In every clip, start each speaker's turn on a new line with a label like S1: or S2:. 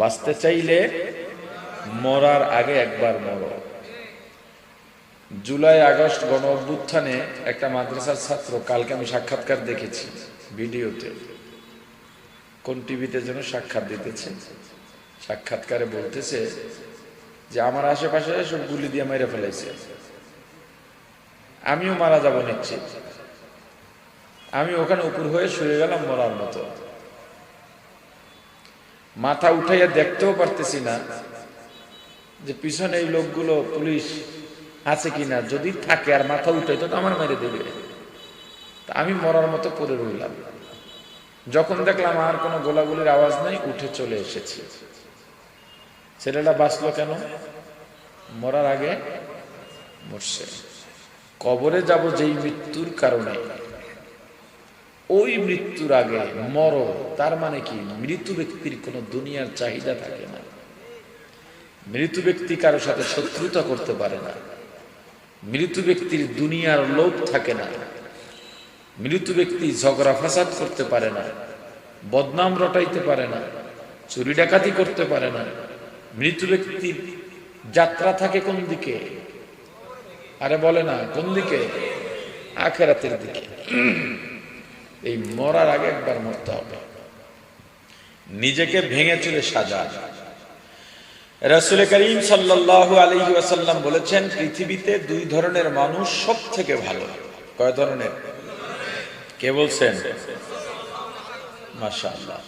S1: বাঁচতে চাইলে মরার আগে একবার মরো। জুলাই আগস্ট গণ অভ্যুত্থানে একটা মাদ্রাসার ছাত্র, কালকে আমি সাক্ষাৎকার দেখেছি ভিডিওতে, কোন টিভিতে যেন সাক্ষাৎ দিতেছে, সাক্ষাৎকারে বলতেছে যে আমার আশেপাশে সব গুলি দিয়ে মেরে ফেলাইছে, আমিও মারা যাব নিশ্চিত, আমি ওখানে উপর হয়ে শুয়ে গেলাম মরার মতো, মাথা উঠাইয়া দেখতেও পারতেছি না যে পিছনে এই লোকগুলো পুলিশ আছে কিনা, যদি থাকে আর মাথা উঠাই তো আমার মেরে দেবে। তা আমি মরার মতো পড়ে রইলাম। যখন দেখলাম আর কোনো গোলাগুলির আওয়াজ নেই, উঠে চলে এসেছি। ছেলেটা বাঁচলো কেন? মরার আগে মরছে। কবরে যাব যেই মৃত্যুর কারণে, ওই মৃত্যুর আগে মরো, তার মানে কি মৃত ব্যক্তির কোনো দুনিয়ার চাহিদা থাকে না, মৃত ব্যক্তি কারো সাথে শত্রুতা করতে পারে না, মৃত ব্যক্তির দুনিয়ার লোভ থাকে না, মৃত ব্যক্তি ঝগড়া ফাসাদ করতে পারে না, বদনাম রটাইতে পারে না, চুরি ডাকাতি করতে পারে না। মৃত ব্যক্তির যাত্রা থাকে কোন দিকে? আরে বলে না কোন দিকে? আখিরাতের দিকে। এই মরার আগে একবার মরতে হবে। নিজেকে ভেঙে চুরে সাজা। রাসূল করিম সাল্লাল্লাহু আলাইহি ওয়াসাল্লাম বলেছেন, পৃথিবীতে দুই ধরনের মানুষ সব থেকে ভালো। কয় ধরনের? কে বলছেন? মাশাআল্লাহ।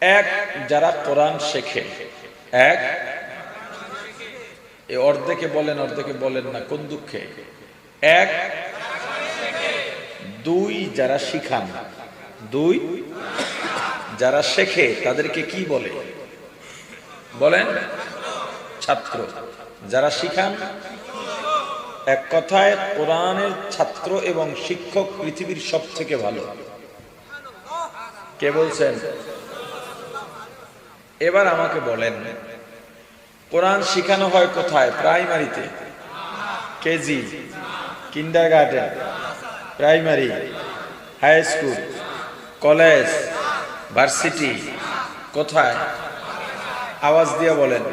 S1: এক, যারা কোরআন শেখে। এক, এই অর্ধেকে বলেন, অর্ধেকে বলেন না, কোন দুঃখে? এক। দুই, যারা শিখান। দুই, যারা শেখে তাদেরকে কি বলে? বলেন, ছাত্র। যারা শিখান, এক কথায় কোরআনের ছাত্র এবং শিক্ষক পৃথিবীর সব থেকে ভালো। কে বলছেন? এবার আমাকে বলেন, কোরআন শিখানো হয় কোথায়? প্রাইমারিতে, KG, kindergarten, primary, high school, college, varsity, কোথায়? আওয়াজ দিয়ে বলেন।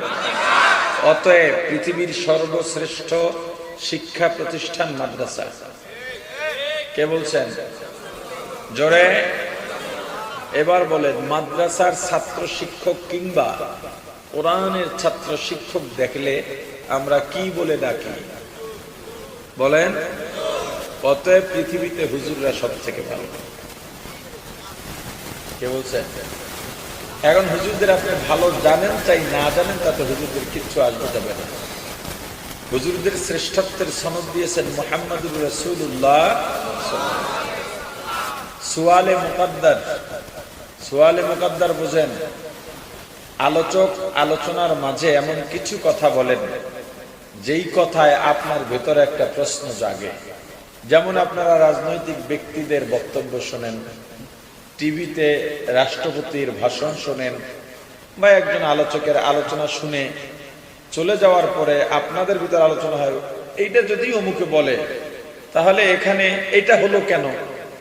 S1: অতএব পৃথিবীর সর্বশ্রেষ্ঠ শিক্ষা প্রতিষ্ঠান মাদ্রাসা। কে বলছেন? জোরে। এবার বলেন, মাদ্রাসার ছাত্র শিক্ষক কিংবা কোরআনের ছাত্র শিক্ষক দেখলে আমরা কি বলে ডাকি? বলেন। অতএব পৃথিবীতে হুজুররা সব থেকে ভালো। কে বলছেন? এখন হুজুরদের আপনি ভালো জানেন চাই না জানেন, তাতে হুজুরদের কিচ্ছু আসবে যাবে না। হুজুরদের শ্রেষ্ঠত্বের সনদ দিয়েছেন মুহাম্মদুর রাসূলুল্লাহ। সুয়ালে মুকাদ্দার। সুয়ালে মুকাদ্দার বুঝেন? আলোচক আলোচনার মাঝে এমন কিছু কথা বলেন যেই কথায় আপনার ভেতরে একটা প্রশ্ন জাগে। যেমন আপনারা রাজনৈতিক ব্যক্তিদের বক্তব্য শোনেন, টিভিতে রাষ্ট্রপতির ভাষণ শোনেন, বা একজন আলোচকের আলোচনা শুনে চলে যাওয়ার পরে আপনাদের ভিতরে আলোচনা হয়, এইটা যদি অমুকে বলে তাহলে এখানে এটা হলো কেন,